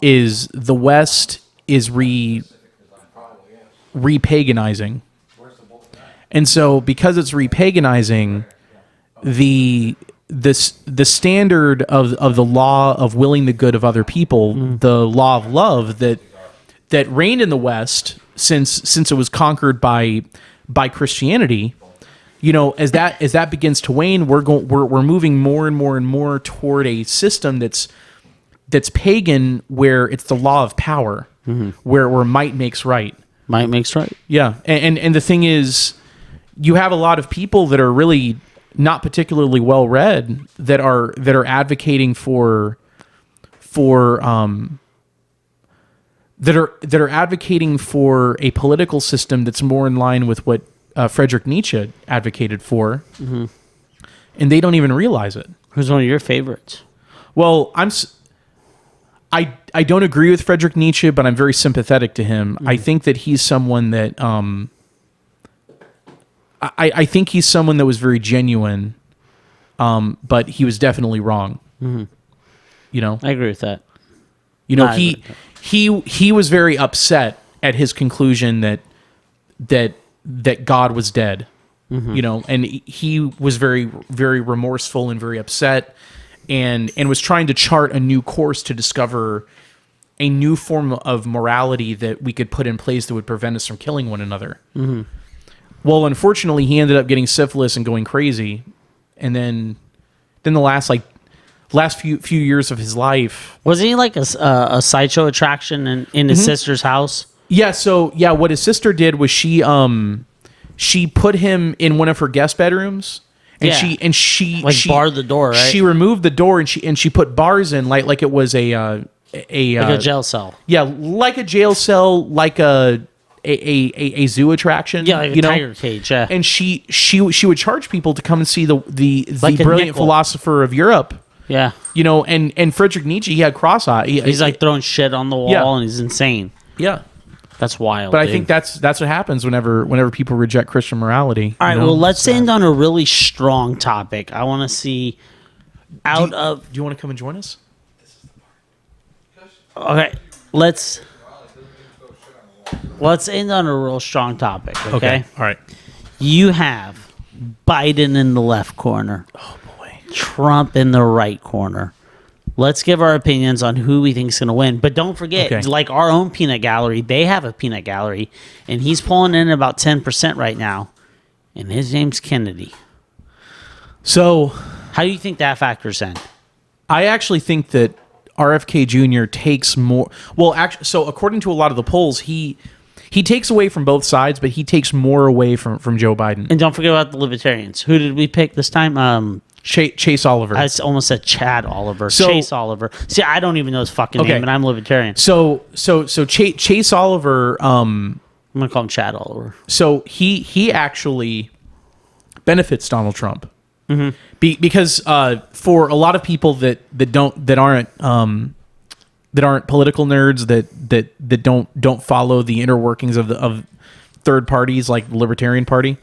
is the West is re-paganizing. And so because it's re-paganizing, the standard of the law of willing the good of other people, the law of love that reigned in the West since it was conquered by Christianity, you know, as that begins to wane, we're moving more and more and more toward a system that's pagan, where it's the law of power, where might makes right. Might makes right. Yeah, and the thing is, you have a lot of people that are really not particularly well read that are advocating that are advocating for a political system that's more in line with what Friedrich Nietzsche advocated for, and they don't even realize it. Who's one of your favorites? Well, I don't agree with Friedrich Nietzsche, but I'm very sympathetic to him. I think that he's someone that I think he's someone that was very genuine, but he was definitely wrong. You know, I agree with that. You know, I agree with that. he was very upset at his conclusion that God was dead. You know, and he was very, very remorseful and very upset, and was trying to chart a new course to discover a new form of morality that we could put in place that would prevent us from killing one another. Well, unfortunately, he ended up getting syphilis and going crazy, and then the last few years of his life. Wasn't he like a sideshow attraction in his sister's house? Yeah. So yeah, what his sister did was she put him in one of her guest bedrooms, and she barred the door. Right? She removed the door and she put bars in like it was a jail cell. Yeah, like a jail cell, like a zoo attraction. Yeah, like a tiger cage. Yeah. And she would charge people to come and see the Like a brilliant nickel. philosopher of Europe. Yeah. You know, and Friedrich Nietzsche, he had cross eye. He's like throwing shit on the wall, Yeah. and he's insane. Yeah. That's wild. But dude. I think that's what happens whenever people reject Christian morality. All right, you know? well, let's end on a really strong topic. I want to see Do you want to come and join us? Okay, let's end on a real strong topic. Okay. All right. You have Biden in the left corner. Oh boy. Trump in the right corner. Let's give our opinions on who we think is going to win. But don't forget, Okay. like our own peanut gallery, they have a peanut gallery, and he's pulling in about 10% right now. And his name's Kennedy. So How do you think that factors in? I actually think that RFK Jr. takes more. Well, actually, so according to a lot of the polls, he takes away from both sides, but he takes more away from Joe Biden. And don't forget about the Libertarians. Who did we pick this time? Chase Oliver. I almost said Chad Oliver. So- Chase Oliver. See, I don't even know his fucking Okay. name, and I'm Libertarian. So Chase Oliver. I'm going to call him Chad Oliver. So he actually benefits Donald Trump because for a lot of people that aren't political nerds that don't follow the inner workings of third parties like the Libertarian Party.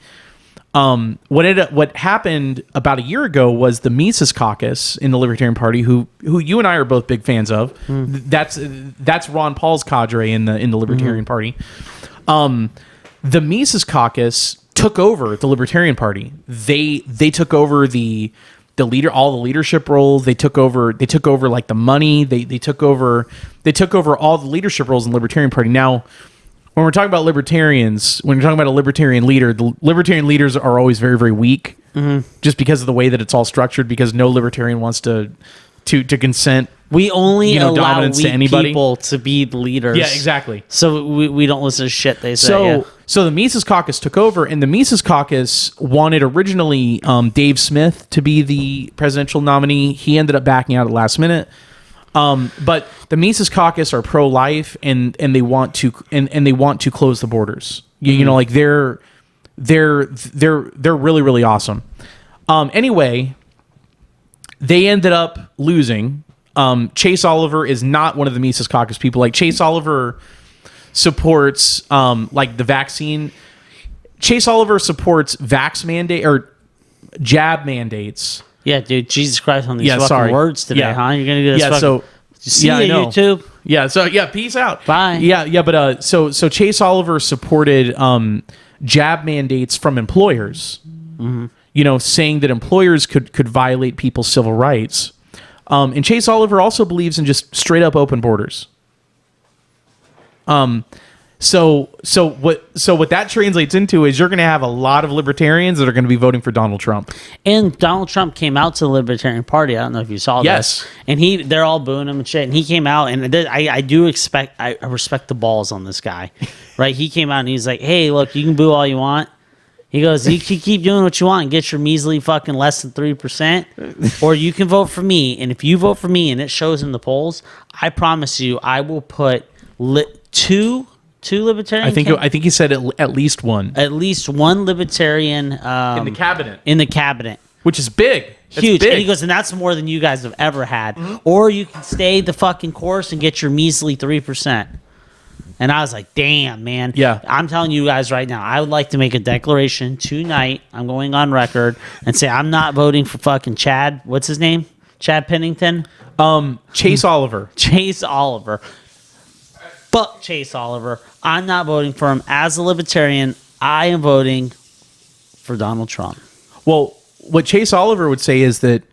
What happened about a year ago was the Mises Caucus in the Libertarian Party, who you and I are both big fans of. That's Ron Paul's cadre in the Libertarian Party. The Mises Caucus took over the Libertarian Party. They took over all the leadership roles. They took over like the money. They took over all the leadership roles in the Libertarian Party. Now, when we're talking about libertarians, when you're talking about a libertarian leader, the libertarian leaders are always very, very weak, just because of the way that it's all structured. Because no libertarian wants to consent. We only allow dominance to weak anybody. people to be the leaders. Yeah, exactly. So we don't listen to shit they say. So the Mises Caucus took over, and the Mises Caucus wanted originally Dave Smith to be the presidential nominee. He ended up backing out at the last minute. But the Mises Caucus are pro-life, and they want to close the borders. You know, like they're really, really awesome. Anyway, they ended up losing. Chase Oliver is not one of the Mises Caucus people. Like Chase Oliver supports like the vaccine. Chase Oliver supports vax mandate or jab mandates. yeah, dude, Jesus Christ on these Yeah, fucking sorry. words today, Yeah. huh? You're gonna get this Yeah, fucking... so See yeah, I you, know. YouTube. Yeah, so yeah, peace out. Bye. Yeah, but so Chase Oliver supported jab mandates from employers. You know, saying that employers could violate people's civil rights. And Chase Oliver also believes in just straight up open borders. So what that translates into is you're going to have a lot of libertarians that are going to be voting for Donald Trump. And Donald Trump came out to the Libertarian Party. I don't know if you saw Yes. this. And they're all booing him and shit. And he came out, and I respect the balls on this guy, right? He came out and he's like, "Hey, look, you can boo all you want." He goes, "You can keep doing what you want and get your measly fucking less than 3%, or you can vote for me. And if you vote for me and it shows in the polls, I promise you, I will put two libertarian. I think he said at least one at least one libertarian in the cabinet, in the cabinet." which is big. That's Huge. big. And he goes, and that's more than you guys have ever had. Or you can stay the fucking course and get your measly 3%. And I was like, damn, man. Yeah. I'm telling you guys right now, I would like to make a declaration tonight. I'm going on record and say I'm not voting for fucking Chad. What's his name? Chad Pennington? Chase Oliver. Chase Oliver. Fuck Chase Oliver. I'm not voting for him. As a libertarian, I am voting for Donald Trump. Well, what Chase Oliver would say is that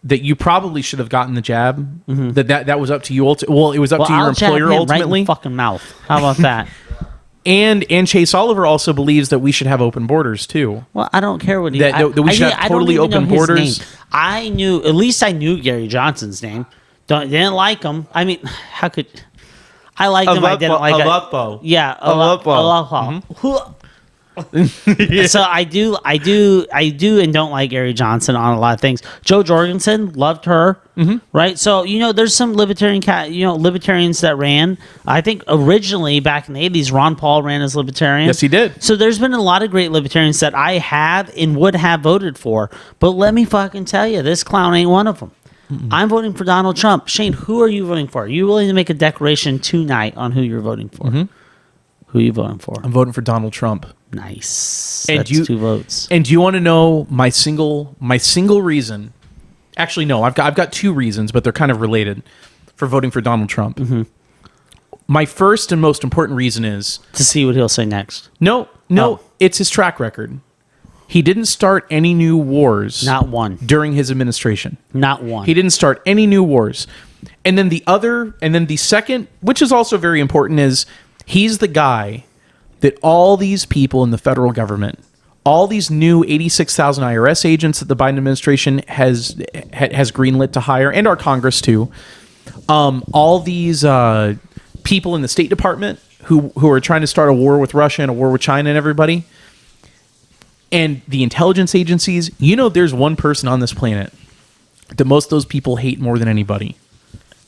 you probably should have gotten the jab. That was up to you. Well, it was up to your I'll jab employer him ultimately. right in the fucking mouth. How about that? And Chase Oliver also believes that we should have open borders too. Well, I don't care what he. That we should have totally open borders. I knew, at least I knew Gary Johnson's name. Didn't like him. I mean, how could I liked him? I didn't like Aleppo. Yeah, Aleppo. So I do, and don't like Gary Johnson on a lot of things. Joe Jorgensen, loved her, right? So there's some libertarians that ran. I think originally back in the 80s, Ron Paul ran as libertarian. Yes, he did. So there's been a lot of great libertarians that I have and would have voted for. But let me fucking tell you, this clown ain't one of them. I'm voting for Donald Trump. Shane, who are you voting for? Are you willing to make a declaration tonight on who you're voting for? Who are you voting for? I'm voting for Donald Trump. Nice. And That's 2 votes. And do you want to know my single reason? Actually, no. I've got 2 reasons, but they're kind of related for voting for Donald Trump. My first and most important reason is To see what he'll say next. no. Oh. It's his track record. He didn't start any new wars. Not one. During his administration. Not one. He didn't start any new wars. And then the second, which is also very important, is he's the guy that all these people in the federal government, all these new 86,000 IRS agents that the Biden administration has greenlit to hire, and our Congress too, all these people in the State Department who are trying to start a war with Russia and a war with China and everybody, and the intelligence agencies. There's one person on this planet that most of those people hate more than anybody,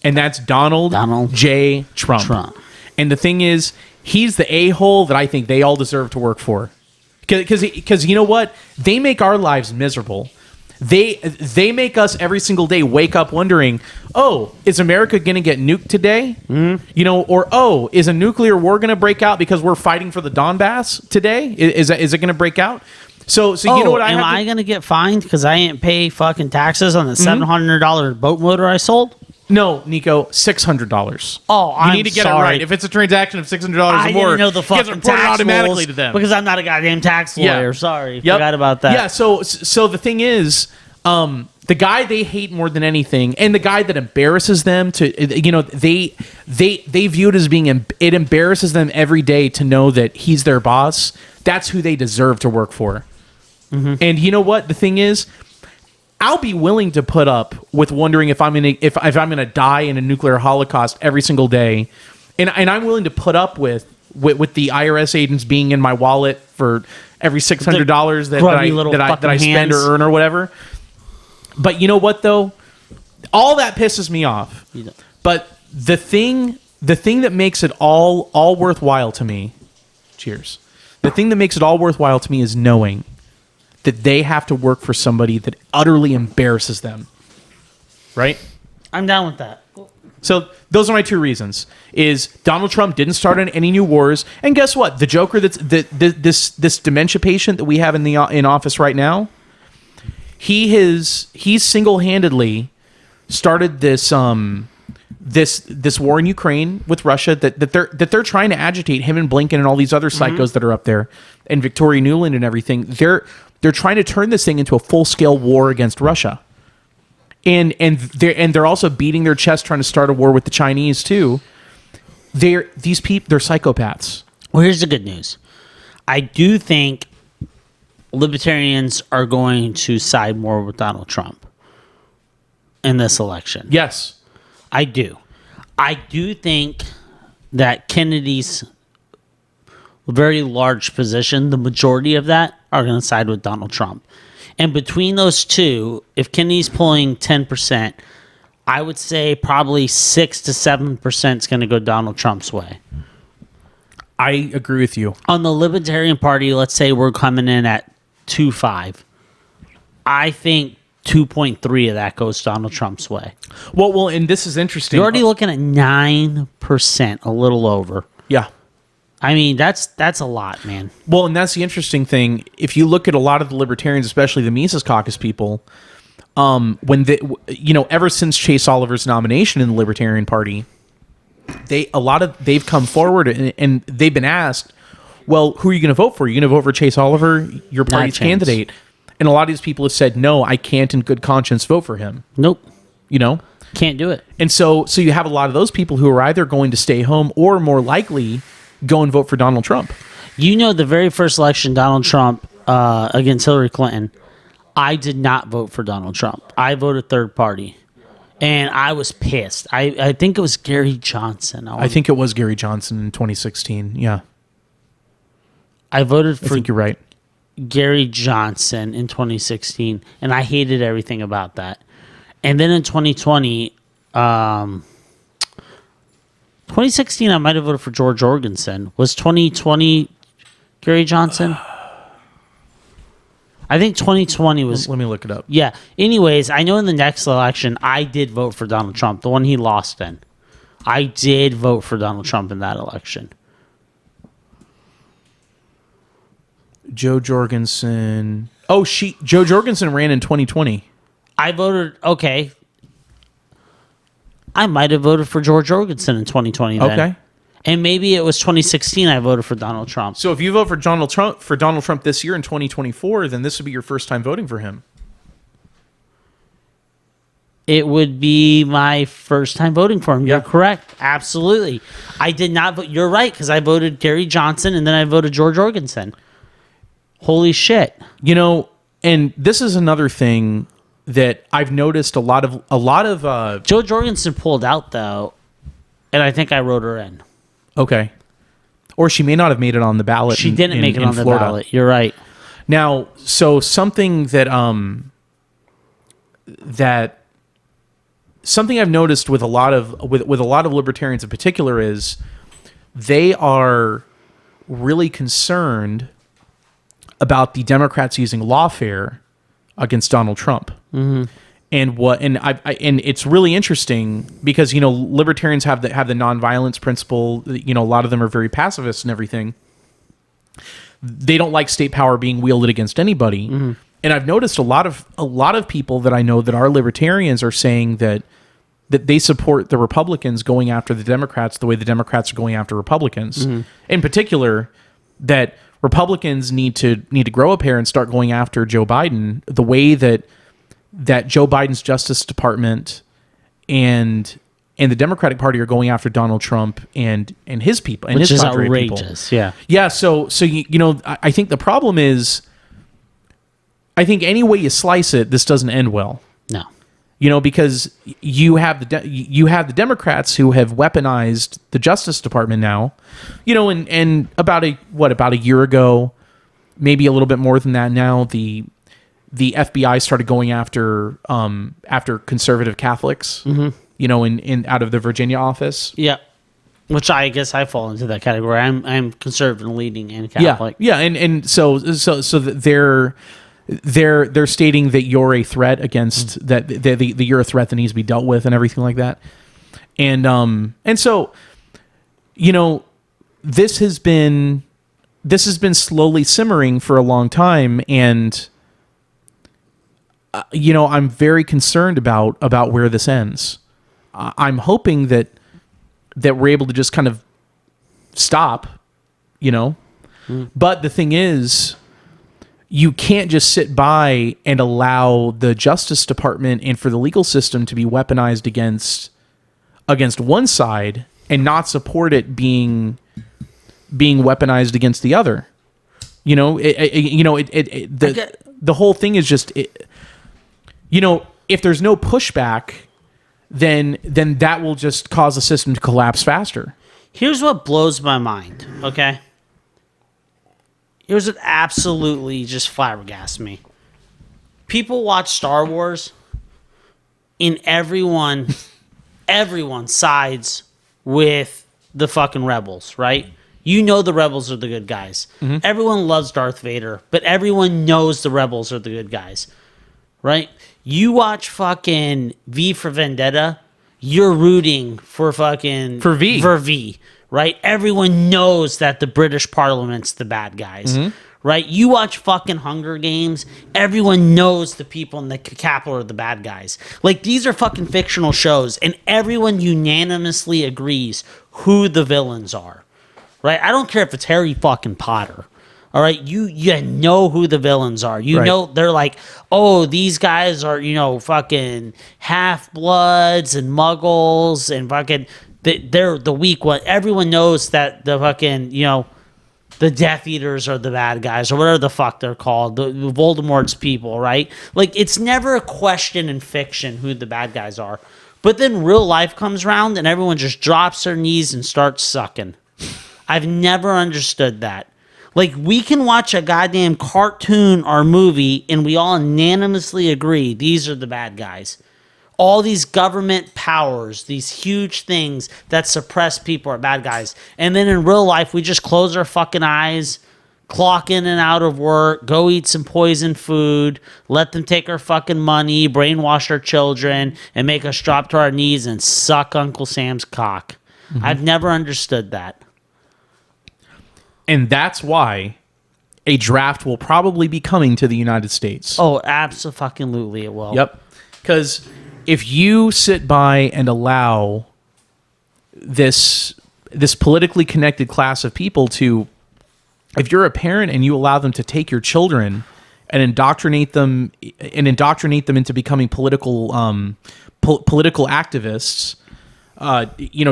and that's Donald J. Trump. And the thing is, he's the a-hole that I think they all deserve to work for. Because you know what? They make our lives miserable. They make us every single day wake up wondering, oh, is America going to get nuked today? Or, oh, is a nuclear war going to break out because we're fighting for the Donbass today? Is it going to break out? So you know what am I going to get fined because I ain't pay fucking taxes on the $700 boat motor I sold? No, Nico, $600. Oh, you need to get it right. If it's a transaction of $600 or more, I didn't know the it gets fucking reported tax automatically rules to them because I'm not a goddamn tax lawyer. Sorry, forgot about that. Yeah. So the thing is, the guy they hate more than anything, and the guy that embarrasses them they view it as being it embarrasses them every day to know that he's their boss. That's who they deserve to work for. And you know what? The thing is, I'll be willing to put up with wondering if I'm gonna die in a nuclear holocaust every single day, and I'm willing to put up with the IRS agents being in my wallet for every $600 that I spend or earn or whatever. But you know what though? All that pisses me off. But the thing that makes it all worthwhile to me, cheers. The thing that makes it all worthwhile to me is knowing that they have to work for somebody that utterly embarrasses them. Right? I'm down with that. So those are my two reasons. Is Donald Trump didn't start any new wars, and guess what? The Joker this dementia patient that we have in office right now, he's single-handedly started this war in Ukraine with Russia that they're trying to agitate him and Blinken and all these other psychos that are up there, and Victoria Nuland and everything. They're trying to turn this thing into a full-scale war against Russia. And they're also beating their chest trying to start a war with the Chinese too. They're psychopaths. Well, here's the good news. I do think libertarians are going to side more with Donald Trump in this election. Yes. I do. I do think that Kennedy's very large position, the majority of that, are going to side with Donald Trump. And between those two, if Kennedy's pulling 10%, I would say probably 6 to 7% is going to go Donald Trump's way. I agree with you. On the Libertarian Party, let's say we're coming in at 2.5. I think 2.3 of that goes Donald Trump's way. Well, and this is interesting. You're already looking at 9%, a little over. Yeah. I mean, that's a lot, man. Well, and that's the interesting thing. If you look at a lot of the libertarians, especially the Mises Caucus people, ever since Chase Oliver's nomination in the Libertarian Party, they've come forward and they've been asked, well, who are you going to vote for? Are you going to vote for Chase Oliver, your party's candidate? And a lot of these people have said, no, I can't in good conscience vote for him. Nope. Can't do it. And so you have a lot of those people who are either going to stay home or more likely go and vote for Donald Trump. The very first election, Donald Trump against Hillary Clinton, I did not vote for Donald Trump. I voted third party. And I was pissed. I think it was Gary Johnson. I think it was Gary Johnson in 2016. Yeah. I voted for I think you're right. Gary Johnson in 2016, and I hated everything about that. And then in 2020, 2016, I might have voted for George Jorgensen. Was 2020 Gary Johnson? I think 2020 was... Let me look it up. Yeah. Anyways, I know in the next election, I did vote for Donald Trump, the one he lost in. I did vote for Donald Trump in that election. Joe Jorgensen. Joe Jorgensen ran in 2020. I voted... Okay. I might have voted for George Jorgensen in 2020 then. Okay. And maybe it was 2016 I voted for Donald Trump. So if you vote for Donald Trump this year in 2024, then this would be your first time voting for him. It would be my first time voting for him. Yeah. You're correct. Absolutely. I did not vote. You're right, because I voted Gary Johnson and then I voted George Jorgensen. Holy shit. You know, and this is another thing that I've noticed a lot of Joe Jorgensen pulled out, though, and I think I wrote her in. okay. Or she may not have made it on the ballot. She didn't make it in on the Florida. ballot. You're right. Now, so something I've noticed with a lot of libertarians in particular is they are really concerned about the Democrats using lawfare against Donald Trump. Mm-hmm. And it's really interesting because, you know, libertarians have the nonviolence principle. You know, a lot of them are very pacifist and everything. They don't like state power being wielded against anybody. Mm-hmm. And I've noticed a lot of people that I know that are libertarians are saying that they support the Republicans going after the Democrats the way the Democrats are going after Republicans. Mm-hmm. In particular, that Republicans need to grow up here and start going after Joe Biden the way that Joe Biden's Justice Department and the Democratic Party are going after Donald Trump and his people and Which his is cadre outrageous. people. Yeah. Yeah. So you know, I think the problem is, I think any way you slice it, this doesn't end well. No. You know, because you have the Democrats who have weaponized the Justice Department now. You know, and about a year ago, maybe a little bit more than that now, the FBI started going after conservative Catholics. Mm-hmm. You know, in out of the Virginia office. Yeah. Which I guess I fall into that category. I'm conservative leaning and Catholic. Yeah, and so they're stating that you're a threat against that you're a threat that needs to be dealt with and everything like that. And so, you know, this has been slowly simmering for a long time, and you know, I'm very concerned about where this ends. I'm hoping that we're able to just kind of stop, you know. But the thing is, you can't just sit by and allow the Justice Department and for the legal system to be weaponized against one side and not support it being weaponized against the other. You know, the whole thing is just, you know, if there's no pushback, then that will just cause the system to collapse faster. Here's what blows my mind, okay? Here's what absolutely just flabbergasts me. People watch Star Wars, and everyone sides with the fucking rebels, right? You know the rebels are the good guys. Mm-hmm. Everyone loves Darth Vader, but everyone knows the rebels are the good guys, right? You watch fucking V for Vendetta, you're rooting for V, right? Everyone knows that the British Parliament's the bad guys, right? You watch fucking Hunger Games, everyone knows the people in the Capitol are the bad guys. Like, these are fucking fictional shows, and everyone unanimously agrees who the villains are, right? I don't care if it's Harry fucking Potter. All right, you know who the villains are. You know they're like, oh, these guys are, you know, fucking half-bloods and muggles and fucking, they're the weak one. Everyone knows that the fucking, you know, the Death Eaters are the bad guys or whatever the fuck they're called, the Voldemort's people, right? Like, it's never a question in fiction who the bad guys are. But then real life comes around and everyone just drops their knees and starts sucking. I've never understood that. Like, we can watch a goddamn cartoon or movie and we all unanimously agree these are the bad guys. All these government powers, these huge things that suppress people are bad guys. And then in real life, we just close our fucking eyes, clock in and out of work, go eat some poisoned food, let them take our fucking money, brainwash our children, and make us drop to our knees and suck Uncle Sam's cock. Mm-hmm. I've never understood that. And that's why a draft will probably be coming to the United States. Oh, absolutely it will. Yep. Because if you sit by and allow this this politically connected class of people to, if you're a parent and you allow them to take your children and indoctrinate them into becoming political activists,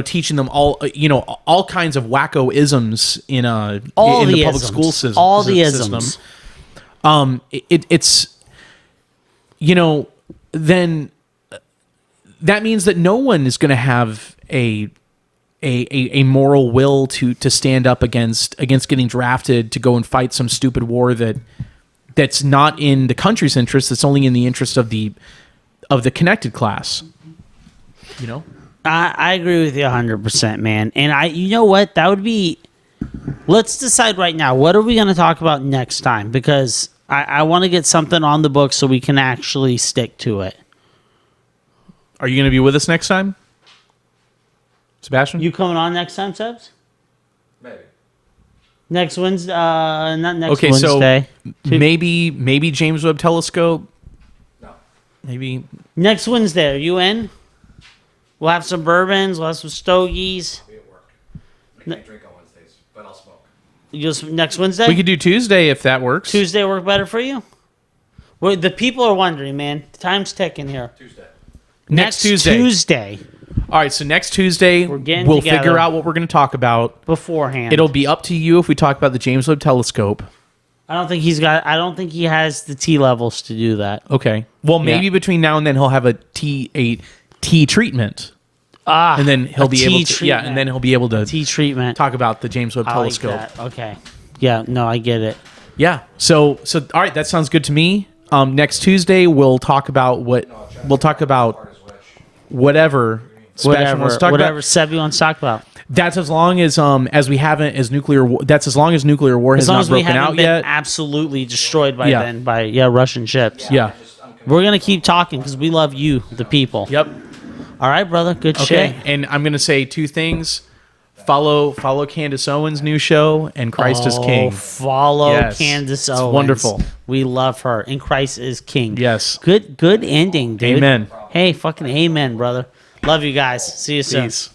teaching them all kinds of wacko isms in the public school system. All the isms. It's then that means that no one is going to have a moral will to stand up against getting drafted to go and fight some stupid war that's not in the country's interest. That's only in the interest of the connected class. I agree with you 100%, man. And you know what? That would be. Let's decide right now. What are we going to talk about next time? Because I want to get something on the book so we can actually stick to it. Are you going to be with us next time, Sebastian? You coming on next time, Sebs? Maybe. Next Wednesday? Not next okay, Wednesday. so maybe James Webb Telescope. No. Maybe next Wednesday. Are you in? We'll have some bourbons. We'll have some stogies. I'll be at work. I can't drink on Wednesdays, but I'll smoke. Just next Wednesday? we could do Tuesday if that works. Tuesday work better for you? Well, the people are wondering, man. Time's ticking here. Tuesday. Next Tuesday. Tuesday. All right, so next Tuesday we'll getting together. figure out what we're going to talk about Beforehand. It'll be up to you if we talk about the James Webb Telescope. I don't think he has the T levels to do that. Okay. Well, maybe between now and then he'll have a T treatment. And then he'll be able to and then he'll be able to T treatment. talk about the James Webb I like Telescope. that. Okay. Yeah, no, I get it. Yeah. So all right, that sounds good to me. Next Tuesday we'll talk about whatever Sebastian wants to talk Whatever about. Sebi wants to talk about. That's as long as nuclear war has not broken out yet. Absolutely destroyed by then by Russian ships. Yeah. We're gonna keep talking because we love you, the people. Yep. All right, brother. Good Okay. shit. And I'm gonna say two things. Follow Candace Owens' new show and Christ is King. Follow Yes. Candace It's Owens. wonderful. We love her. And Christ is King. Yes. Good ending, dude. Amen. Hey, fucking amen, brother. Love you guys. See you soon. Peace.